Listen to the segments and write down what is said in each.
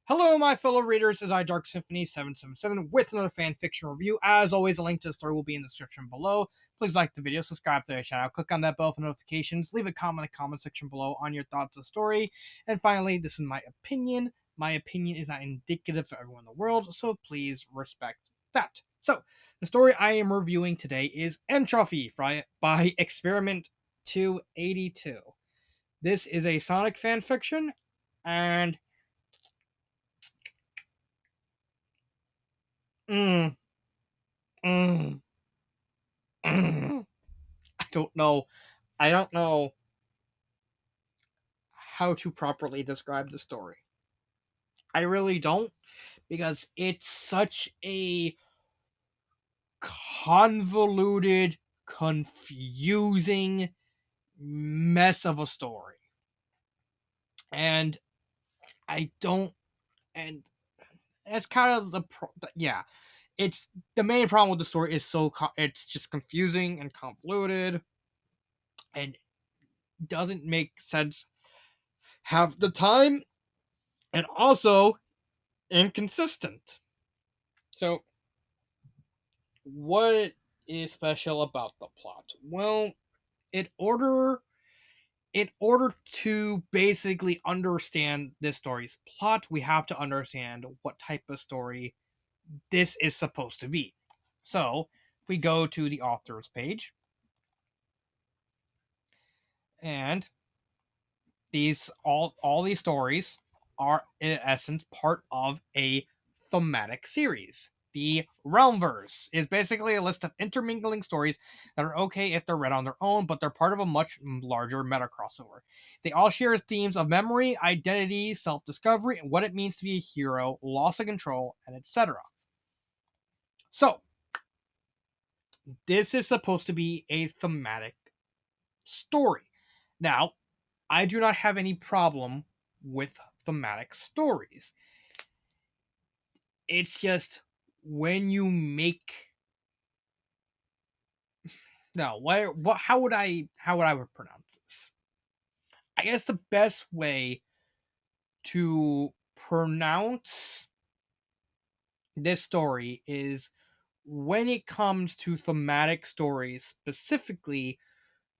Hello, my fellow readers. It's I Dark Symphony 777 with another fan fiction review. As always, a link to the story will be in the description below. Please like the video, subscribe to the channel, click on that bell for notifications, leave a comment in the comment section below on your thoughts of the story. And finally, this is my opinion. My opinion is not indicative for everyone in the world, so please respect that. So, the story I am reviewing today is Entropy by Experiment 282. This is a Sonic fan fiction, and mm, mm, I don't know. I don't know how to properly describe the story. I really don't, because it's such a convoluted, confusing mess of a story. And I don't, and it's kind of yeah, it's the main problem with the story is it's just confusing and convoluted and doesn't make sense half the time, and also inconsistent. So, what is special about the plot? Well, in order in order to basically understand this story's plot, we have to understand what type of story this is supposed to be. So, if we go to the author's page, and all these stories are in essence part of a thematic series. The Realmverse is basically a list of intermingling stories that are okay if they're read on their own, but they're part of a much larger meta crossover. They all share themes of memory, identity, self-discovery, and what it means to be a hero, loss of control, and etc. So, this is supposed to be a thematic story. Now, I do not have any problem with thematic stories. It's just when you make no, what how would I pronounce this? I guess the best way to pronounce this story is when it comes to thematic stories specifically,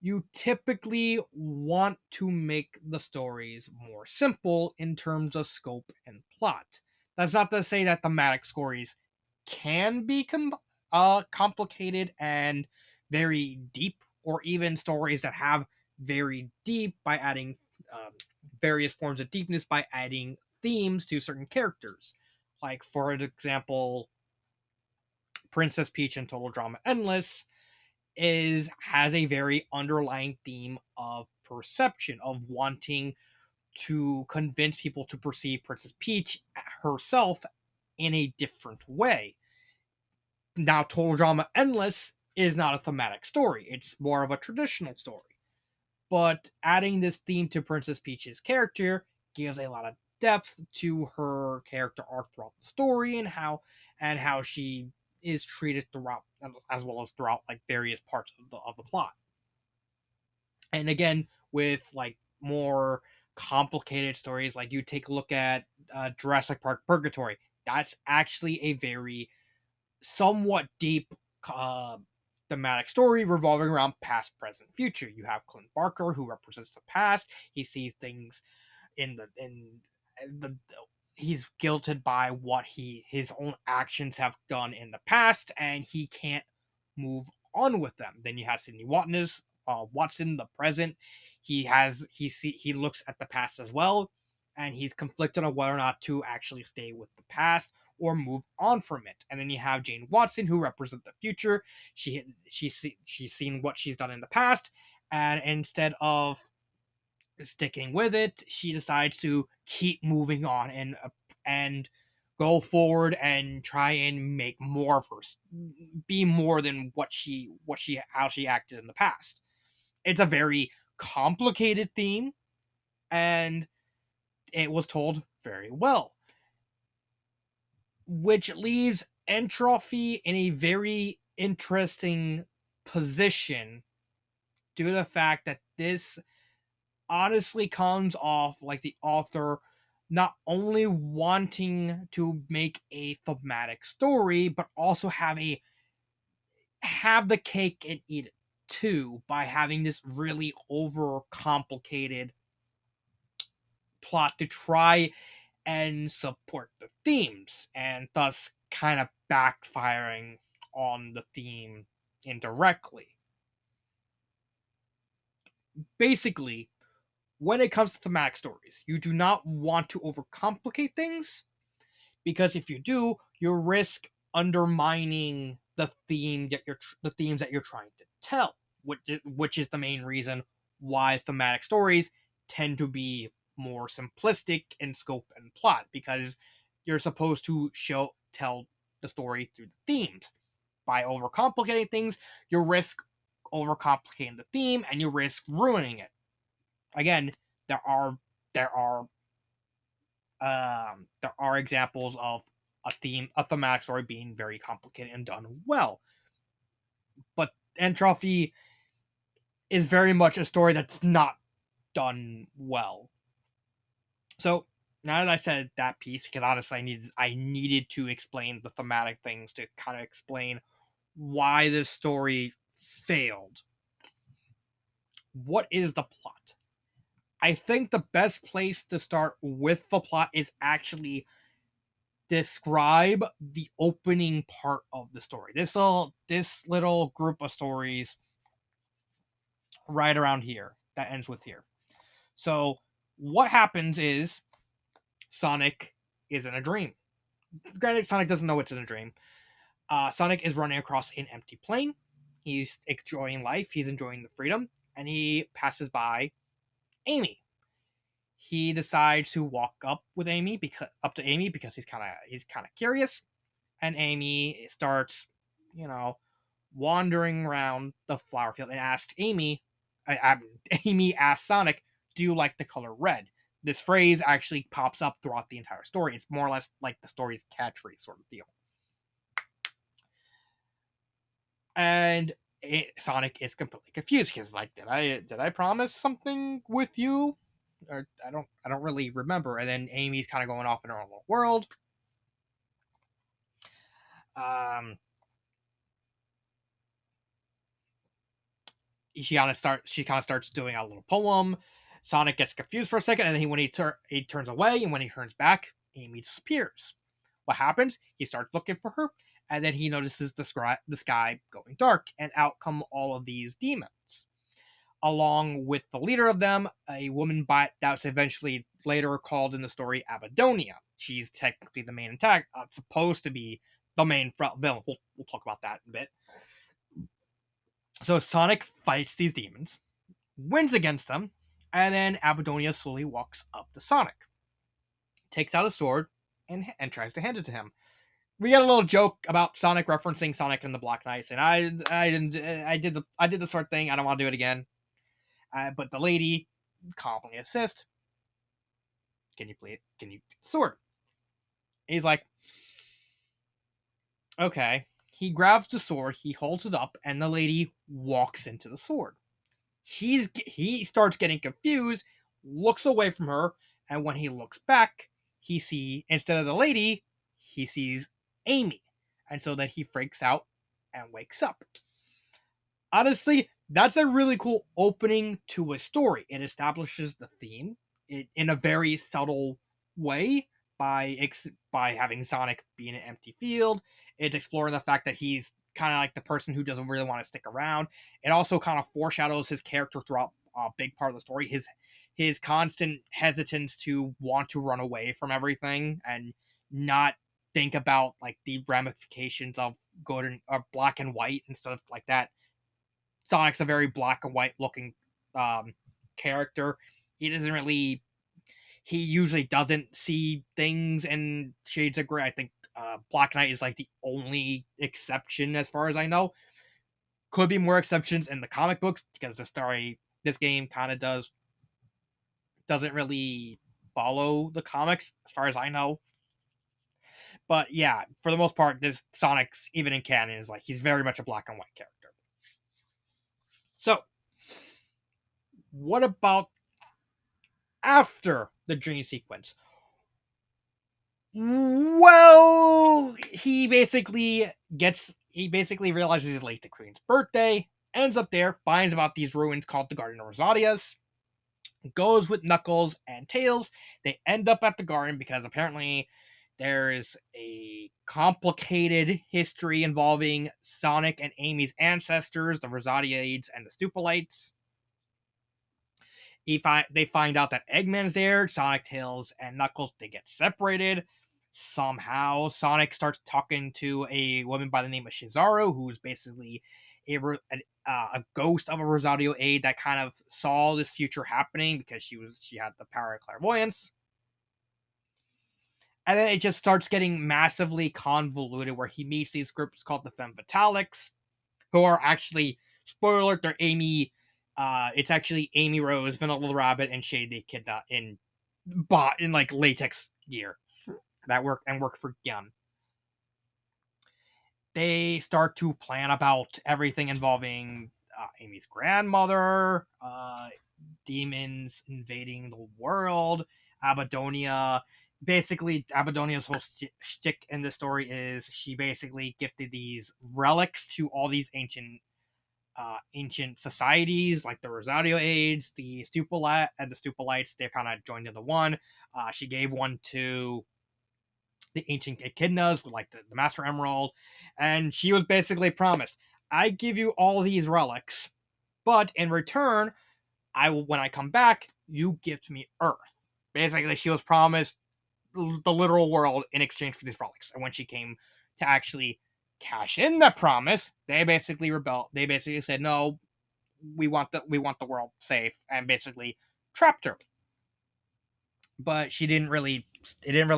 you typically want to make the stories more simple in terms of scope and plot. That's not to say that thematic stories can be complicated and very deep, or even stories that have very deep by adding um, various forms of deepness by adding themes to certain characters. Like, for example, Princess Peach and Total Drama Endless has a very underlying theme of perception, of wanting to convince people to perceive Princess Peach herself in a different way. Now, Total Drama Endless is not a thematic story, it's more of a traditional story. But adding this theme to Princess Peach's character gives a lot of depth to her character arc throughout the story, and how she is treated throughout, as well as throughout like various parts of the plot. And again, with like more complicated stories, like you take a look at Jurassic Park Purgatory, that's actually a very somewhat deep uh, thematic story revolving around past, present, future. You have Clint Barker, who represents the past. He sees things in the he's guilted by what his own actions have done in the past, and he can't move on with them. Then you have Sidney Watson, the present. He looks at the past as well, and he's conflicted on whether or not to actually stay with the past or move on from it. And then you have Jane Watson, who represents the future. She's seen what she's done in the past, and instead of sticking with it, she decides to keep moving on and go forward and try and make more of her, be more than what she how she acted in the past. It's a very complicated theme, and it was told very well, which leaves Entropy in a very interesting position due to the fact that this honestly comes off like the author not only wanting to make a thematic story, but also have the cake and eat it too by having this really overcomplicated plot to try and support the themes, and thus kind of backfiring on the theme indirectly. Basically, when it comes to thematic stories, you do not want to overcomplicate things, because if you do, you risk undermining the themes that you're trying to tell, which is the main reason why thematic stories tend to be more simplistic in scope and plot, because you're supposed to tell the story through the themes. By overcomplicating things, you risk overcomplicating the theme and you risk ruining it. Again, there are there are there are examples of a thematic story being very complicated and done well. But Entropy is very much a story that's not done well. So now that I said that piece, because honestly I needed to explain the thematic things to kind of explain why this story failed. What is the plot? I think the best place to start with the plot is actually describe the opening part of the story. This little group of stories right around here that ends with here. So what happens is Sonic is in a dream. Granted, Sonic doesn't know it's in a dream. Sonic is running across an empty plain. He's enjoying life. He's enjoying the freedom, and he passes by Amy. He decides to walk up to Amy because he's kind of curious, and Amy starts, you know, wandering around the flower field and asks Amy asks Sonic, "Do you like the color red?" This phrase actually pops up throughout the entire story. It's more or less like the story's catchphrase sort of deal. And Sonic is completely confused because, like, did I promise something with you? Or I don't really remember. And then Amy's kind of going off in her own little world. Um, she kind of starts doing a little poem. Sonic gets confused for a second, and then he turns away, and when he turns back, Amy disappears. What happens? He starts looking for her, and then he notices the sky going dark, and out come all of these demons. Along with the leader of them, a woman that's eventually later called in the story Abadonia. She's technically the main attack, supposed to be the main villain. We'll talk about that in a bit. So Sonic fights these demons, wins against them, and then Abadonia slowly walks up to Sonic, takes out a sword, and tries to hand it to him. We got a little joke about Sonic referencing Sonic and the Black Knights, and I did the sword thing. I don't want to do it again. But the lady calmly assists. Can you please? Can you sword? And he's like, okay. He grabs the sword, he holds it up, and the lady walks into the sword. He starts getting confused, looks away from her, and when he looks back, instead of the lady, he sees Amy, and so then he freaks out and wakes up. Honestly, that's a really cool opening to a story. It establishes the theme in a very subtle way by having Sonic be in an empty field. It's exploring the fact that he's kind of like the person who doesn't really want to stick around. It also kind of foreshadows his character throughout a big part of the story. His constant hesitance to want to run away from everything and not think about like the ramifications of good or black and white and stuff like that. Sonic's a very black and white looking character. He doesn't really. He usually doesn't see things in shades of gray. I think Black Knight is like the only exception as far as I know. Could be more exceptions in the comic books because this game kind of doesn't really follow the comics as far as I know. But yeah, for the most part, this Sonic's even in canon is like he's very much a black and white character. So, what about after the dream sequence? Well, he basically realizes he's late to Queen's birthday, ends up there, finds about these ruins called the Garden of Rosatias, goes with Knuckles and Tails. They end up at the garden because apparently there is a complicated history involving Sonic and Amy's ancestors, the Rosatiades and the Stupolites. They find out that Eggman's there. Sonic, Tails, and Knuckles, they get separated. Somehow, Sonic starts talking to a woman by the name of Shizaru, who's basically a ghost of a Rosario aide that kind of saw this future happening because she had the power of clairvoyance. And then it just starts getting massively convoluted, where he meets these groups called the Femme Fatalics, who are actually, spoiler alert, they're Amy. It's actually Amy Rose, Vanilla Rabbit, and Shady Echidna in like latex gear that work for Gun. They start to plan about everything involving Amy's grandmother, demons invading the world, Abadonia. Basically, Abadonia's whole shtick in this story is she basically gifted these relics to all these ancient societies like the Rosario Aids, the Stupolites. They kind of joined into one. She gave one to the ancient echidnas with like the Master Emerald, and she was basically promised, "I give you all these relics, but in return, when I come back, you gift me Earth." Basically, she was promised the literal world in exchange for these relics, and when she came to actually cash in that promise, they basically rebelled. They basically said, "No, we want the world safe," and basically trapped her. But it didn't really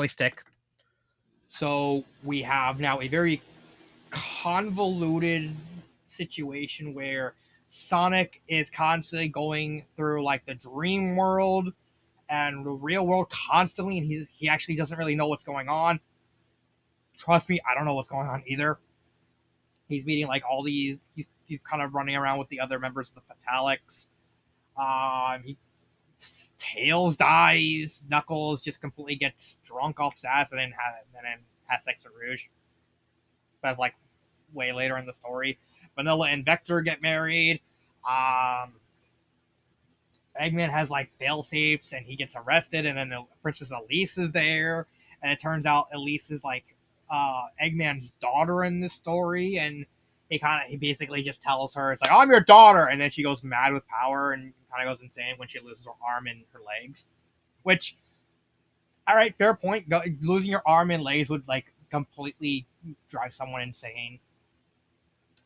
stick. So we have now a very convoluted situation where Sonic is constantly going through like the dream world and the real world constantly, and he actually doesn't really know what's going on. Trust me, I don't know what's going on either. He's meeting like all these. He's kind of running around with the other members of the Fatalics. He Tails dies. Knuckles just completely gets drunk off Sass and then has sex with Rouge. That's like way later in the story. Vanilla and Vector get married. Um, Eggman has like fail safes and he gets arrested, and then Princess Elise is there, and it turns out Elise is like Eggman's daughter in this story, and he basically just tells her it's like, "I'm your daughter," and then she goes mad with power and kind of goes insane when she loses her arm and her legs. Which, all right, fair point. Losing your arm and legs would like completely drive someone insane.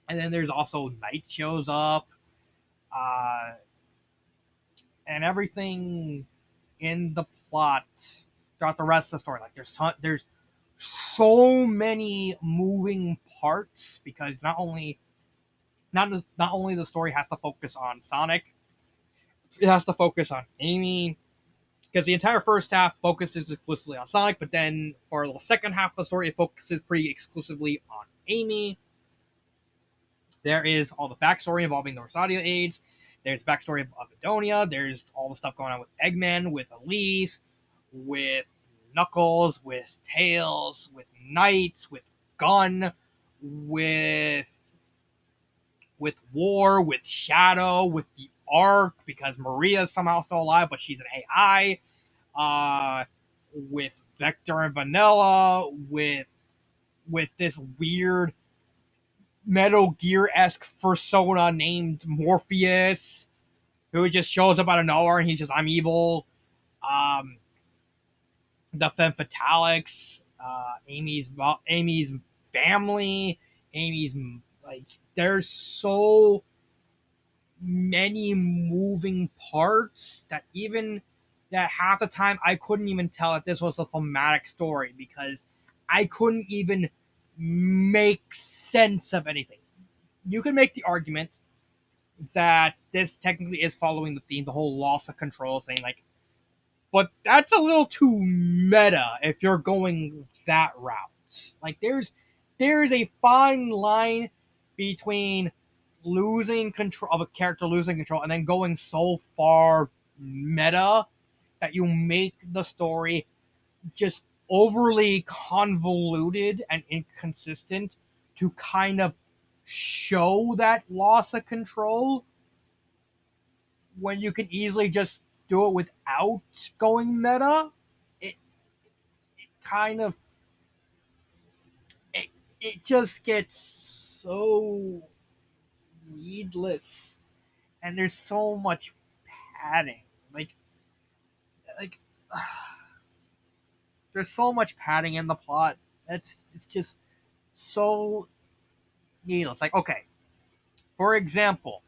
And then there's also Night shows up, uh, and everything in the plot throughout the rest of the story. Like there's so many moving parts because not only the story has to focus on Sonic, it has to focus on Amy, because the entire first half focuses exclusively on Sonic, but then for the second half of the story, it focuses pretty exclusively on Amy. There is all the backstory involving the Rosario aides. There's backstory of Adonia. There's all the stuff going on with Eggman, with Elise, with Knuckles, with Tails, with Knights, with Gun, with War, with Shadow, with the Ark, because Maria's somehow still alive, but she's an AI. With Vector and Vanilla, with this weird Metal Gear-esque persona named Morpheus, who just shows up out of nowhere and he's just, "I'm evil." Um, the Femme Fatalics, Amy's family, Amy's like. There's so many moving parts that half the time I couldn't even tell if this was a thematic story because I couldn't even make sense of anything. You can make the argument that this technically is following the theme, the whole loss of control thing, like, but that's a little too meta if you're going that route. Like, there's a fine line between losing control of a character, losing control, and then going so far meta that you make the story just overly convoluted and inconsistent to kind of show that loss of control when you can easily just do it without going meta. It kind of it, it just gets so needless, and there's so much padding. Like there's so much padding in the plot. It's just so needless. Like, okay, for example,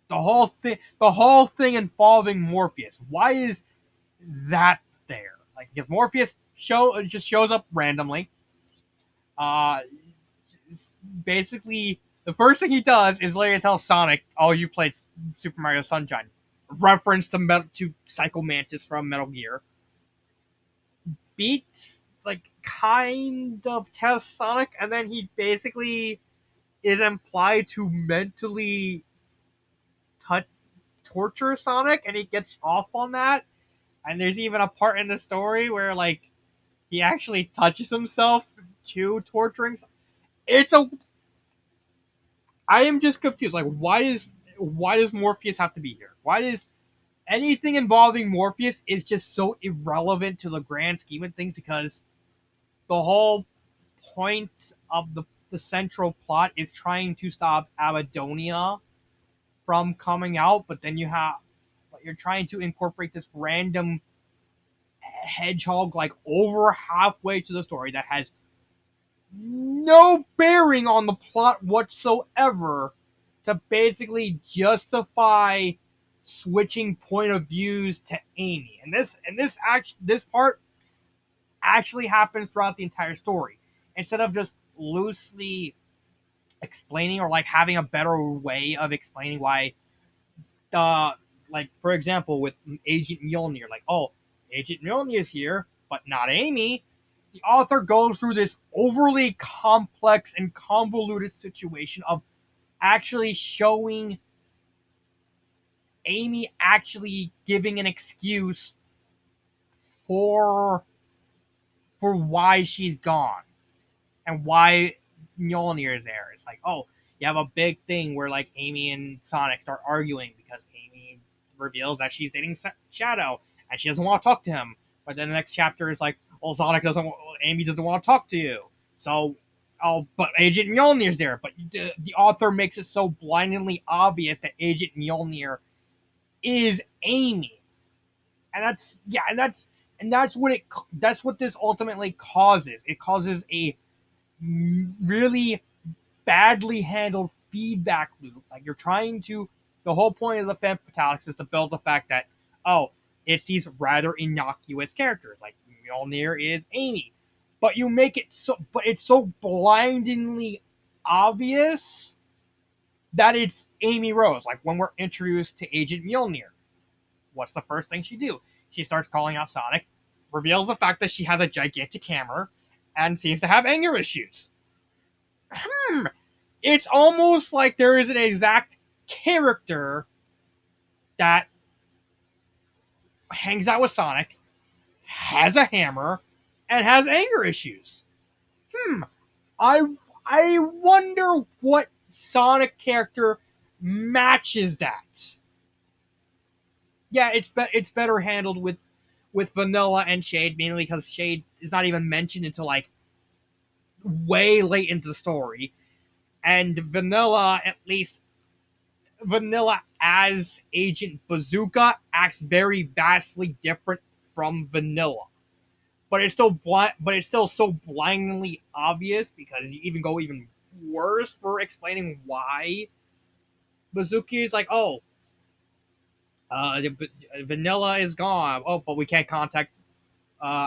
the whole thing involving Morpheus. Why is that there? Like, because Morpheus just shows up randomly. Uh, Basically, the first thing he does is later tell Sonic, "Oh, you played Super Mario Sunshine," reference to Psycho Mantis from Metal Gear. Beats like kind of tests Sonic, and then he basically is implied to mentally touch torture Sonic, and he gets off on that. And there's even a part in the story where like he actually touches himself to torturing. It's a. I am just confused. Like, why does Morpheus have to be here? Why does anything involving Morpheus is just so irrelevant to the grand scheme of things? Because the whole point of the central plot is trying to stop Abadonia from coming out, but then you're trying to incorporate this random hedgehog like over halfway to the story that has no bearing on the plot whatsoever to basically justify switching point of views to Amy. And this part actually happens throughout the entire story. Instead of just loosely explaining or like having a better way of explaining why like for example with Agent Mjolnir, like, oh, Agent Mjolnir is here, but not Amy. The author goes through this overly complex and convoluted situation of actually showing Amy actually giving an excuse for why she's gone and why Mjolnir is there. It's like, oh, you have a big thing where like Amy and Sonic start arguing because Amy reveals that she's dating Shadow and she doesn't want to talk to him. But then the next chapter is like, well, Amy doesn't want to talk to you. So, oh, but Agent Mjolnir's there. But the author makes it so blindingly obvious that Agent Mjolnir is Amy, and that's what this ultimately causes. It causes a really badly handled feedback loop. Like you're trying to. The whole point of the Femme Fatalities is to build the fact that, oh, it's these rather innocuous characters. Like Mjolnir is Amy, but you make it so. But it's so blindingly obvious that it's Amy Rose. Like when we're introduced to Agent Mjolnir, what's the first thing she do? She starts calling out Sonic, reveals the fact that she has a gigantic hammer, and seems to have anger issues. It's almost like there is an exact character that hangs out with Sonic, has a hammer, and has anger issues. I I wonder what Sonic character matches that. Yeah, it's better handled with Vanilla and Shade, mainly because Shade is not even mentioned until like way late into the story, and Vanilla as Agent Bazooka acts very vastly different from Vanilla, but it's still so blindingly obvious because you even go even worse for explaining why Bazooka is like, oh, Vanilla is gone. Oh, but we can't contact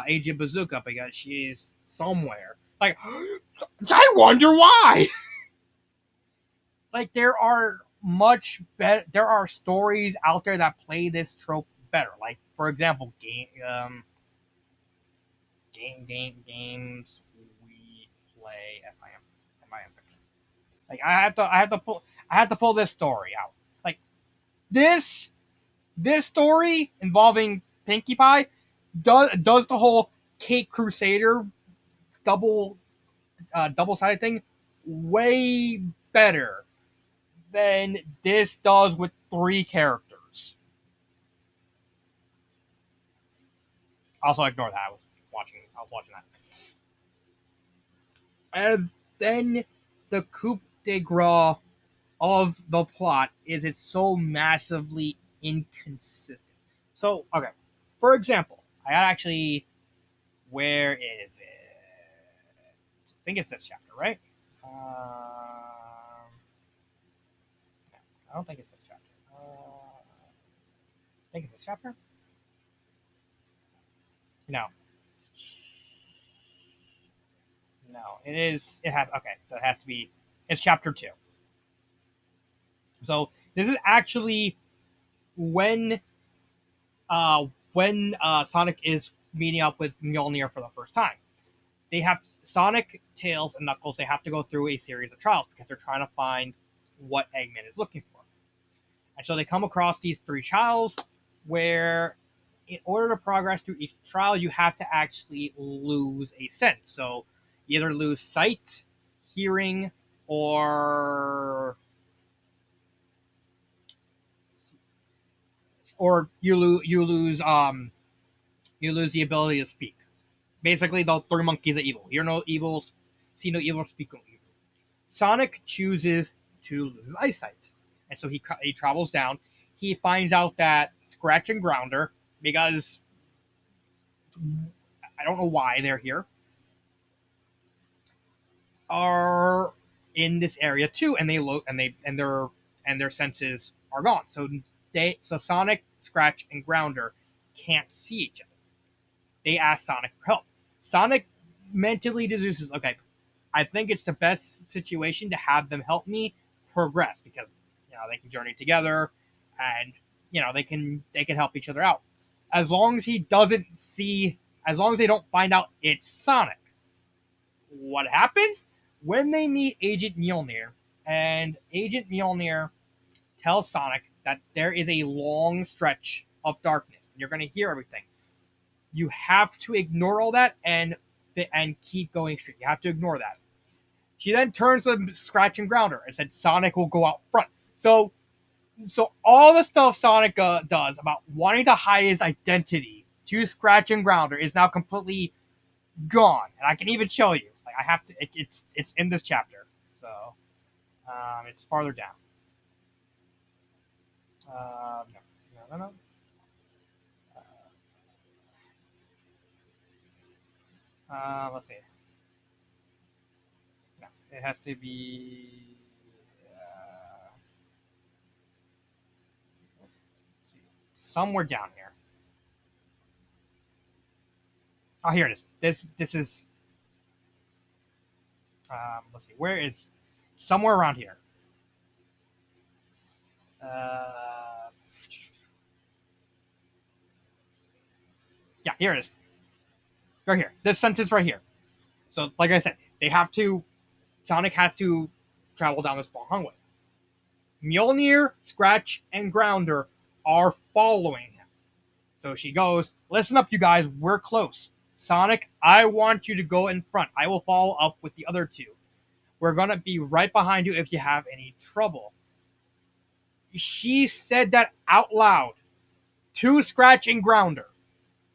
Agent Bazooka because she's somewhere. Like, I wonder why. Like, there are much better. There are stories out there that play this trope better. Like, for example, games we play. FIM. Like, I have to pull this story out. Like this story involving Pinkie Pie does the whole Cape Crusader double-sided thing way better than this does with 3 characters. Also, ignore that. I was watching that. And then the coup de grace of the plot is it's so massively inconsistent. So, okay, for example, I actually, where is it? I think it's this chapter, right? I don't think it's this chapter. I think it's this chapter. No, no, it is. It has okay. So it has to be. It's chapter 2. So this is actually when Sonic is meeting up with Mjolnir for the first time. They have Sonic, Tails, and Knuckles. They have to go through a series of trials because they're trying to find what Eggman is looking for. And so they come across these 3 trials where, in order to progress through each trial, you have to actually lose a sense. So you either lose sight, hearing, or you lose the ability to speak. Basically, the 3 monkeys of evil. Hear no evil, see no evil, speak no evil. Sonic chooses to lose his eyesight, and so he travels down. He finds out that Scratch and Grounder, because I don't know why they're here, are in this area too, and they look and their senses are gone. So Sonic, Scratch, and Grounder can't see each other. They ask Sonic for help. Sonic mentally deduces, okay, I think it's the best situation to have them help me progress because they can journey together, and they can help each other out. As long as as long as they don't find out it's Sonic. What happens when they meet Agent Mjolnir? And Agent Mjolnir tells Sonic that there is a long stretch of darkness. You're going to hear everything. You have to ignore all that and keep going straight. You have to ignore that. She then turns to Scratch and Grounder and said Sonic will go out front. So all the stuff Sonic does about wanting to hide his identity to Scratch and Grounder is now completely gone. And I can even show you. Like I have to. It's in this chapter. So it's farther down. No. Let's see. No, it has to be. Somewhere down here. Oh, here it is. This is. Let's see. Where is somewhere around here? Yeah, here it is. Right here. This sentence right here. So, like I said, Sonic has to travel down this long hallway. Mjolnir, Scratch, and Grounder are following him. So she goes, listen up, you guys, we're close. Sonic, I want you to go in front. I will follow up with the other 2. We're going to be right behind you if you have any trouble. She said that out loud to Scratch and Grounder,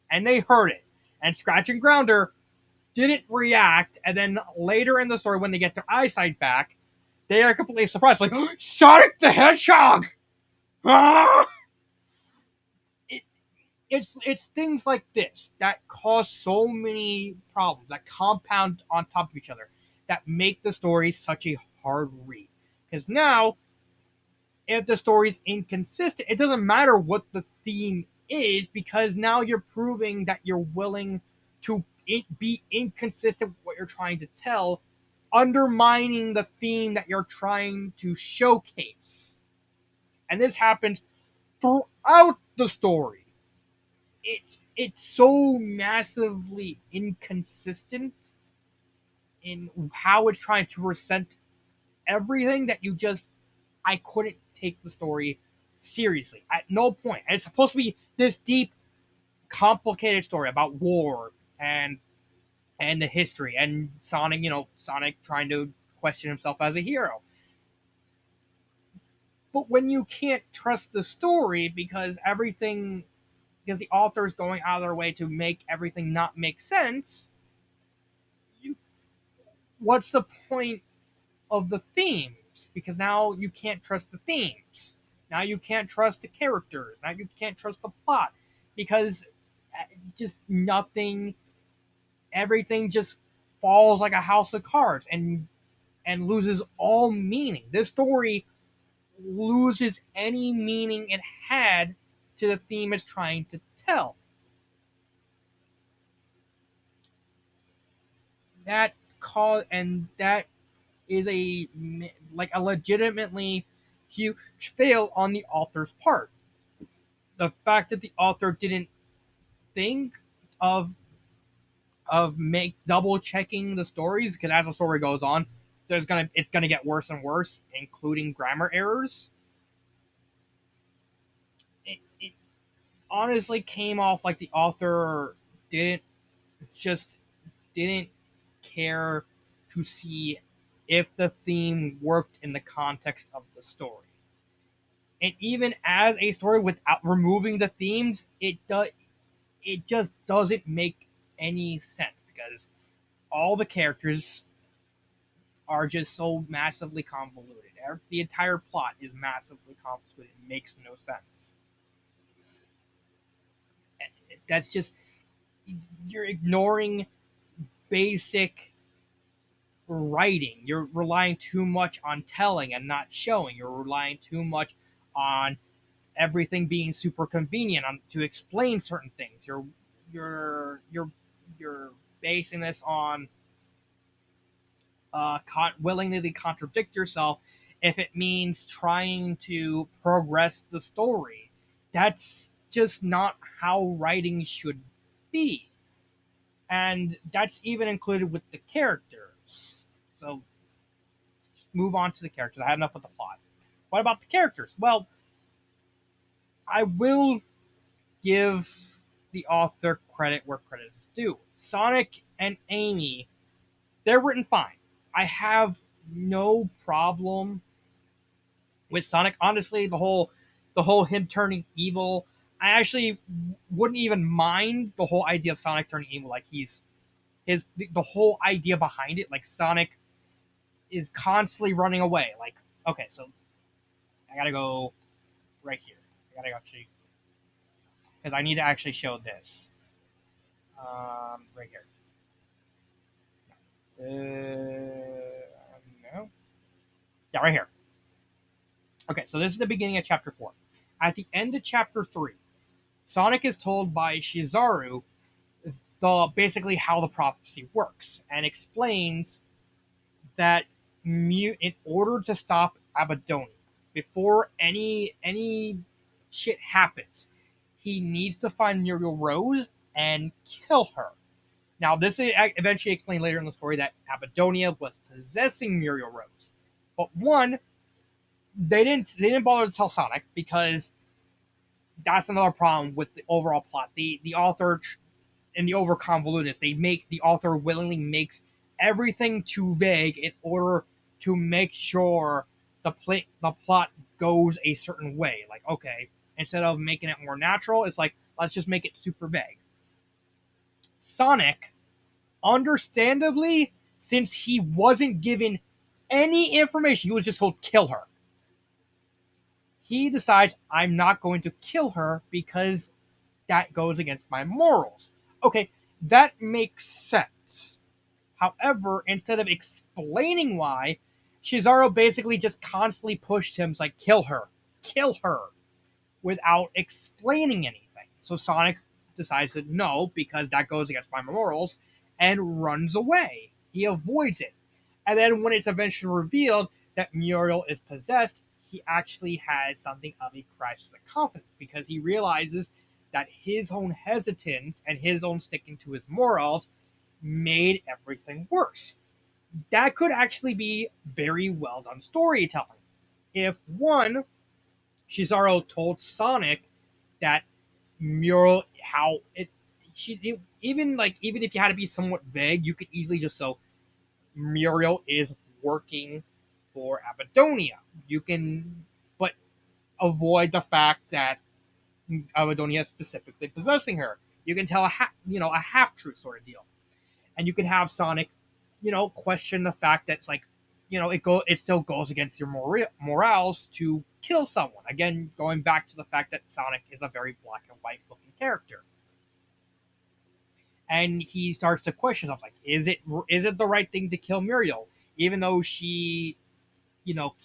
and they heard it. And Scratch and Grounder didn't react, and then later in the story, when they get their eyesight back, they are completely surprised, like, Sonic the Hedgehog! Ah! It's things like this that cause so many problems, that compound on top of each other, that make the story such a hard read. Because now, if the story's inconsistent, it doesn't matter what the theme is, because now you're proving that you're willing to be inconsistent with what you're trying to tell, undermining the theme that you're trying to showcase. And this happens throughout the story. It's so massively inconsistent in how it's trying to present everything that I couldn't take the story seriously at no point. And it's supposed to be this deep, complicated story about war and the history, and Sonic, Sonic trying to question himself as a hero. But when you can't trust the story because the author is going out of their way to make everything not make sense, you, what's the point of the themes? Because now you can't trust the themes. Now you can't trust the characters. Now you can't trust the plot because just nothing, everything just falls like a house of cards and loses all meaning. This story loses any meaning it had to the theme it's trying to tell. That is a legitimately huge fail on the author's part. The fact that the author didn't think of make double checking the stories, because as the story goes on, it's gonna get worse and worse, including grammar errors. It honestly came off like the author didn't just didn't care to see if the theme worked in the context of the story. And even as a story without removing the themes, it just doesn't make any sense because all the characters are just so massively convoluted. The entire plot is massively convoluted. It makes no sense. That's just, you're ignoring basic writing. You're relying too much on telling and not showing. You're relying too much on everything being super convenient to explain certain things. You're basing this on willingly contradict yourself if it means trying to progress the story. That's just not how writing should be. And that's even included with the characters. So move on to the characters. I had enough with the plot. What about the characters? Well, I will give the author credit where credit is due. Sonic and Amy, they're written fine. I have no problem with Sonic. Honestly, the whole him turning evil, I actually wouldn't even mind the whole idea of Sonic turning evil. Like the whole idea behind it, like Sonic is constantly running away. Like, okay, so I gotta go right here. I gotta actually, because I need to actually show this. Right here. No. Yeah, right here. Okay, so this is the beginning of chapter 4. At the end of chapter 3, Sonic is told by Shizaru basically how the prophecy works and explains that in order to stop Abaddon, before any shit happens, he needs to find Muriel Rose and kill her. Now, this is eventually explained later in the story that Abadonia was possessing Muriel Rose, but one, they didn't bother to tell Sonic because that's another problem with the overall plot. The author and the over convolutedness, the author willingly makes everything too vague in order to make sure the plot goes a certain way. Like, okay, instead of making it more natural, it's like, let's just make it super vague. Sonic, understandably, since he wasn't given any information, he was just told kill her. He decides, I'm not going to kill her because that goes against my morals. Okay, that makes sense. However, instead of explaining why, Shizaru basically just constantly pushed him, like, kill her, without explaining anything. So Sonic decides that no, because that goes against my morals, and runs away. He avoids it. And then when it's eventually revealed that Muriel is possessed, he actually has something of a crisis of confidence because he realizes that his own hesitance and his own sticking to his morals made everything worse. That could actually be very well done storytelling. If one, Shizaru told Sonic that Muriel, how it, even if you had to be somewhat vague, you could easily just so Muriel is working for Abadonia. You can, but avoid the fact that Abadonia is specifically possessing her. You can tell a half truth sort of deal, and you can have Sonic, question the fact that it's like, it still goes against your morals to kill someone. Again, going back to the fact that Sonic is a very black and white looking character, and he starts to question himself like, is it the right thing to kill Muriel, even though she,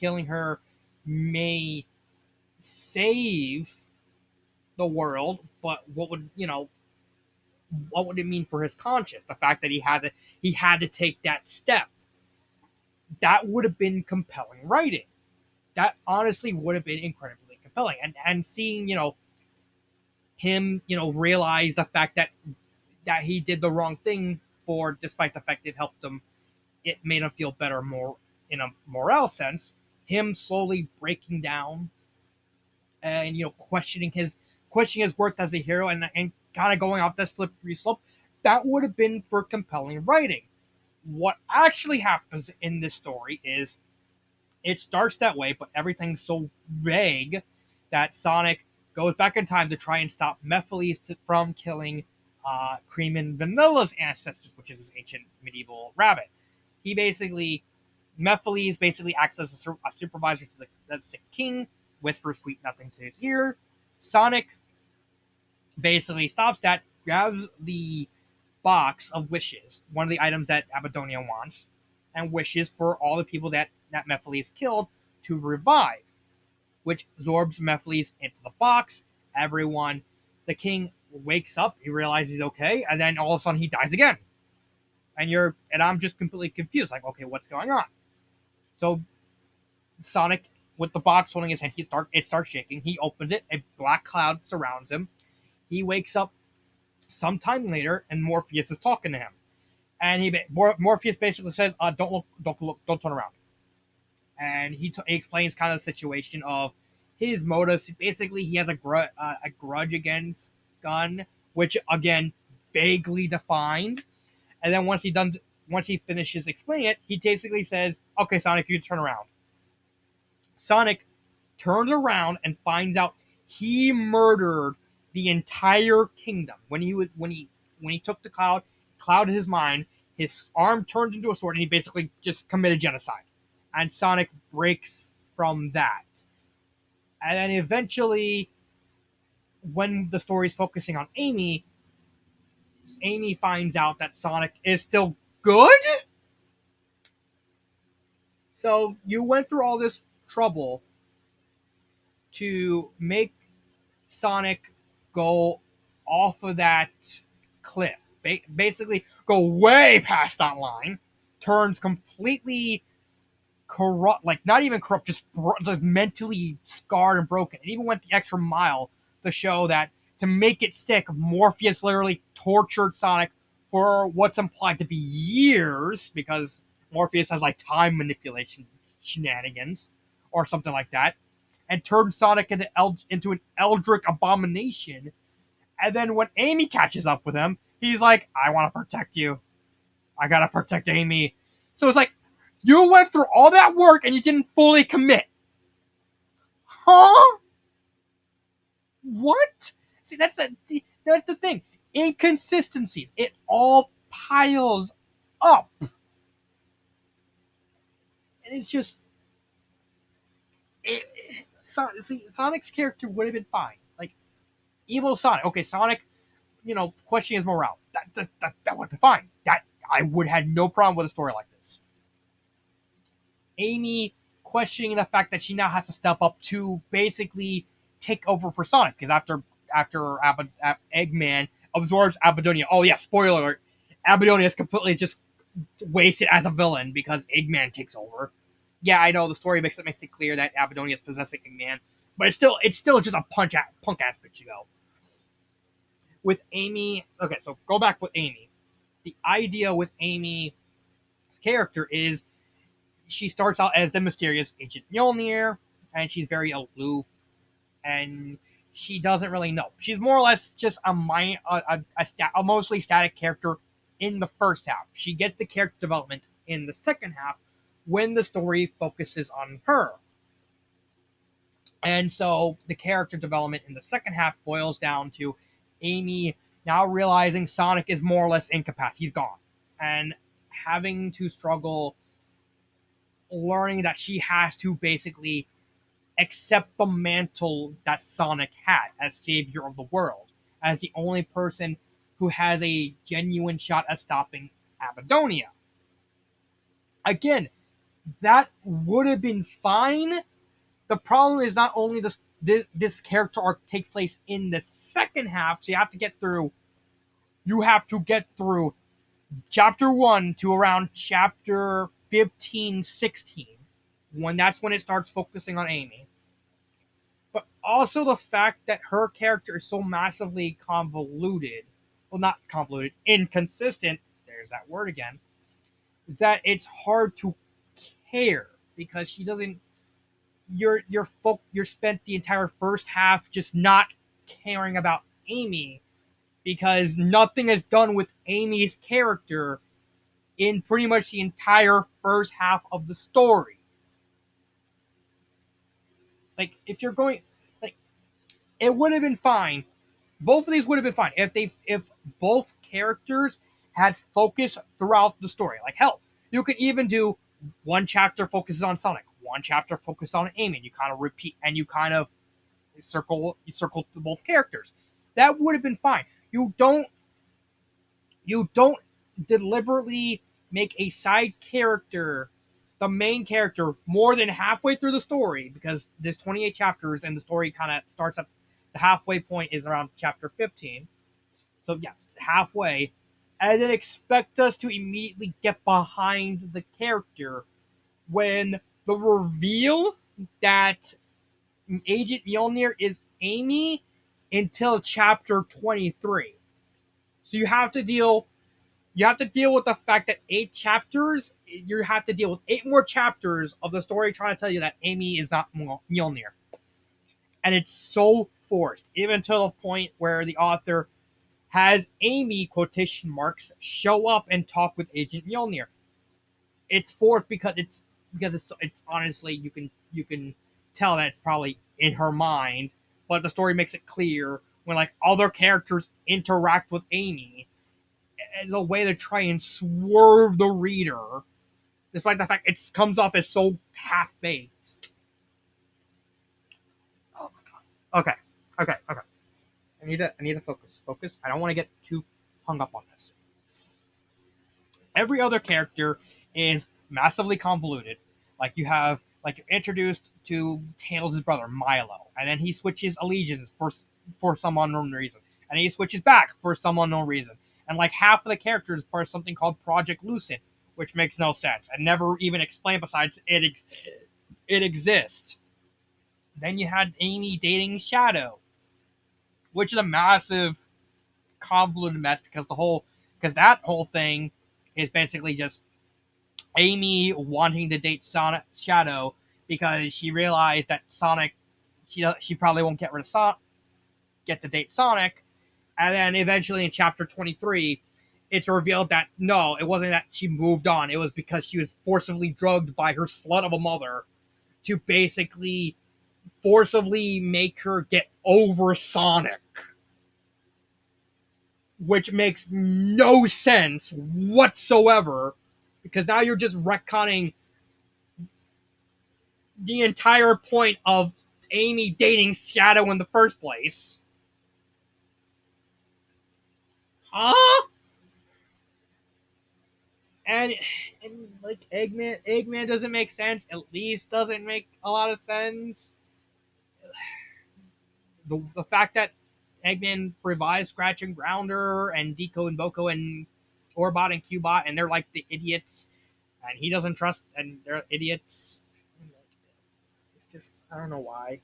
killing her may save the world, but what would it mean for his conscience? The fact that he had to take that step, that would have been compelling writing. That honestly would have been incredibly compelling. And seeing, him, realize the fact that he did the wrong thing, for despite the fact it helped him, it made him feel better, more in a morale sense. Him slowly breaking down, and questioning his worth as a hero, and kind of going off that slippery slope, that would have been for compelling writing. What actually happens in this story is, it starts that way, but everything's so vague that Sonic goes back in time to try and stop Mephiles from killing Cream and Vanilla's ancestors, which is his ancient medieval rabbit. He basically Mephiles basically acts as a supervisor to the sick king, whispers sweet nothings in his ear. Sonic basically stops that, grabs the box of wishes, one of the items that Abadonia wants, and wishes for all the people that Mephiles killed to revive, which absorbs Mephiles into the box. The king wakes up, he realizes he's okay, and then all of a sudden he dies again. And I'm just completely confused, like, okay, what's going on? So Sonic, with the box holding his hand, it starts shaking. He opens it, a black cloud surrounds him. He wakes up sometime later, and Morpheus is talking to him. And Morpheus basically says, don't turn around." And he explains kind of the situation of his motives. Basically, he has a grudge against Gun, which again vaguely defined. And then once he finishes explaining it, he basically says, "Okay, Sonic, you can turn around." Sonic turns around and finds out he murdered the entire kingdom. When he took the cloud in his mind, his arm turns into a sword, and he basically just committed genocide. And Sonic breaks from that. And then eventually, when the story is focusing on Amy finds out that Sonic is still good. So you went through all this trouble to make Sonic go off of that cliff, basically go way past that line, turns completely corrupt, like not even corrupt, just mentally scarred and broken. It even went the extra mile to show that, to make it stick, Morpheus literally tortured Sonic for what's implied to be years, because Morpheus has like time manipulation shenanigans or something like that, and turned Sonic into an eldritch abomination. And then when Amy catches up with him, he's like, "I want to protect you. I gotta protect Amy." So it's like, you went through all that work and you didn't fully commit. Huh? What? See, that's the thing. Inconsistencies. It all piles up. And it's just, Sonic's character would have been fine. Like, evil Sonic. Okay, Sonic, questioning his morale. That would have been fine. That I would have had no problem with a story like this. Amy questioning the fact that she now has to step up to basically take over for Sonic, because after Eggman absorbs Abadonia. Oh yeah, spoiler alert: Abadonia is completely just wasted as a villain because Eggman takes over. Yeah, I know the story makes it clear that Abadonia is possessing Eggman, but it's still just a punk ass bitch to go. With Amy, okay, so go back with Amy. The idea with Amy's character is, she starts out as the mysterious Agent Mjolnir, and she's very aloof, and she doesn't really know. She's more or less just a mostly static character in the first half. She gets the character development in the second half when the story focuses on her. And so the character development in the second half boils down to Amy now realizing Sonic is more or less incapacitated. He's gone. And having to struggle learning that she has to basically accept the mantle that Sonic had as savior of the world, as the only person who has a genuine shot at stopping Abadonia. Again, that would have been fine. The problem is not only this character arc takes place in the second half, so you have to get through chapter 1 to around chapter 15, 16, that's when it starts focusing on Amy. But also the fact that her character is so massively convoluted, well, not convoluted, inconsistent, there's that word again, that it's hard to care because she doesn't. You're spent the entire first half just not caring about Amy because nothing is done with Amy's character in pretty much the entire first half of the story. Like, if you're going, like, it would have been fine. Both of these would have been fine if both characters had focus throughout the story. Like, hell, you could even do one chapter focuses on Sonic, one chapter focuses on Amy. You kind of repeat and you kind of circle both characters. That would have been fine. You don't deliberately make a side character the main character more than halfway through the story, because there's 28 chapters and the story kind of starts at the halfway point is around chapter 15. So yeah, halfway, and then expect us to immediately get behind the character when the reveal that Agent Mjolnir is Amy until chapter 23. So you have to deal with the fact that 8 chapters, you have to deal with 8 more chapters of the story trying to tell you that Amy is not Mjolnir. And it's so forced, even to the point where the author has Amy, quotation marks, show up and talk with Agent Mjolnir. It's forced because it's honestly, you can tell that it's probably in her mind, but the story makes it clear when like other characters interact with Amy as a way to try and swerve the reader, despite the fact it comes off as so half baked. Oh my god. Okay. I need to focus. Focus. I don't want to get too hung up on this. Every other character is massively convoluted. Like you're introduced to Tails' brother Milo, and then he switches allegiance for some unknown reason, and he switches back for some unknown reason. And like half of the characters are part of something called Project Lucid, which makes no sense and never even explained besides it exists. Then you had Amy dating Shadow, which is a massive convoluted mess because that whole thing is basically just Amy wanting to date Sonic Shadow because she realized that Sonic she probably won't get to date Sonic, and then eventually in chapter 23 it's revealed that no, it wasn't that she moved on, it was because she was forcibly drugged by her slut of a mother to basically forcibly make her get over Sonic, which makes no sense whatsoever because now you're just retconning the entire point of Amy dating Shadow in the first place. Huh? And like Eggman doesn't make sense. At least doesn't make a lot of sense. The fact that Eggman revives Scratch and Grounder and Deco and Boko and Orbot and Cubot, and they're like the idiots, and he doesn't trust, and they're idiots. It's just I don't know why.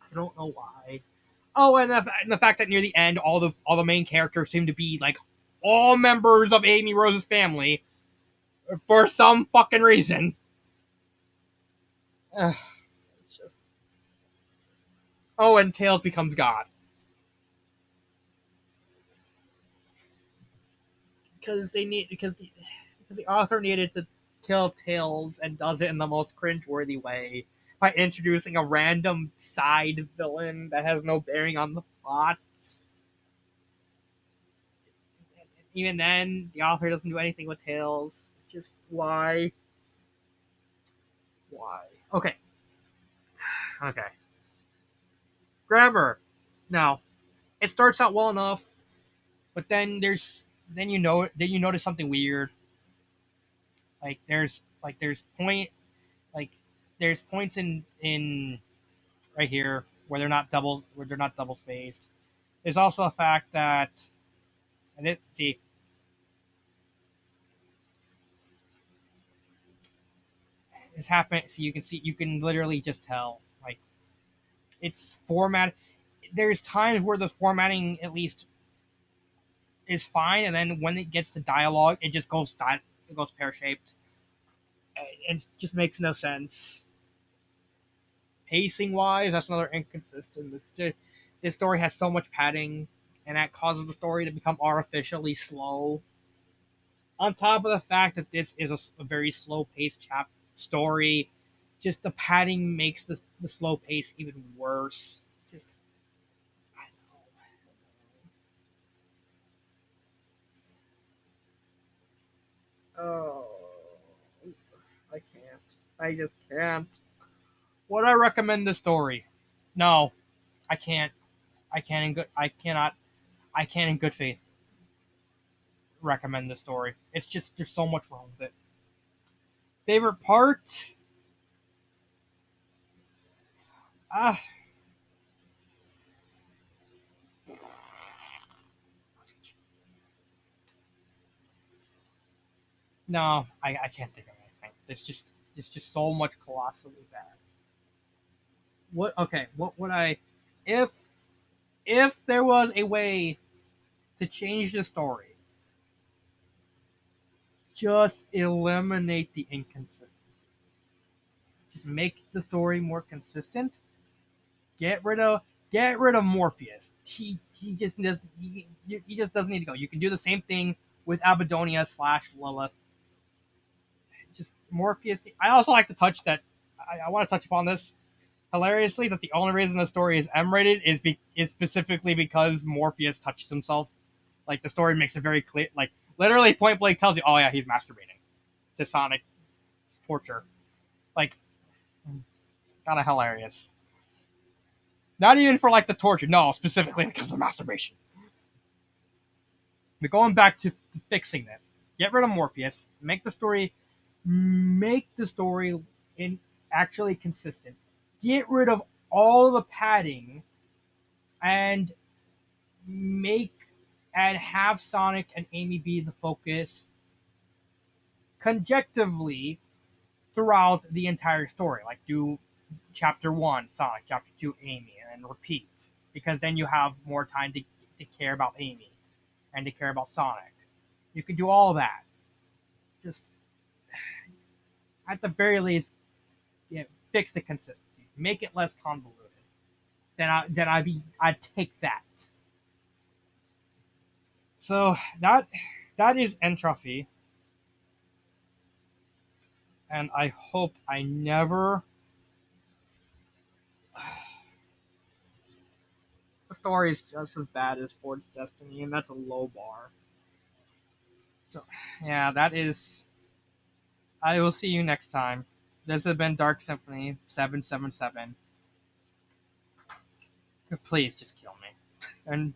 I don't know why. Oh, and the fact that near the end, all the main characters seem to be like all members of Amy Rose's family for some fucking reason. It's just Oh, and Tails becomes God. Because the author needed to kill Tails and does it in the most cringeworthy way by introducing a random side villain that has no bearing on the plot. Even then, the author doesn't do anything with Tails. It's just why? Why? Okay. Okay. Grammar. Now, it starts out well enough, but then you notice something weird. There's point like there's points in right here where they're not double spaced. There's also a fact that see this happened, so you can literally just tell it's format. There's times where the formatting at least is fine, and then when it gets to dialogue, it goes pear shaped. It just makes no sense. Pacing wise, that's another inconsistent. This story has so much padding, and that causes the story to become artificially slow. On top of the fact that this is a very slow paced story, just the padding makes the slow pace even worse. Just I don't know. Oh, I can't. I just can't. Would I recommend this story? No, I can't. I can't in good. I cannot. I can't in good faith recommend this story. It's just there's so much wrong with it. Favorite part? Ah, no, I can't think of anything. There's just so much colossally bad. What? Okay, what would I? If if there was a way to change the story, just eliminate the inconsistencies. Just make the story more consistent. Get rid of get rid of Morpheus. He just doesn't need to go. You can do the same thing with Abadonia slash Lilith. Just Morpheus. I also like to touch that. I want to touch upon this hilariously that the only reason the story is M-rated is specifically because Morpheus touches himself. Like the story makes it very clear. Like literally, point blank tells you, "Oh yeah, he's masturbating to Sonic torture." Like, it's kind of hilarious. Not even for like the torture, no, specifically because of the masturbation. But going back to fixing this, get rid of Morpheus, make the story in actually consistent. Get rid of all the padding and make and have Sonic and Amy be the focus conjectively throughout the entire story. Like do chapter one Sonic, chapter two Amy, and then repeat. Because then you have more time to care about Amy and to care about Sonic. You can do all that. Just at the very least, fix the consistencies. Make it less convoluted. I'd take that. So that is Entropy, and I hope I never. The story is just as bad as Forged Destiny, and that's a low bar. So yeah, that is. I will see you next time. This has been Dark Symphony 777. Please just kill me. And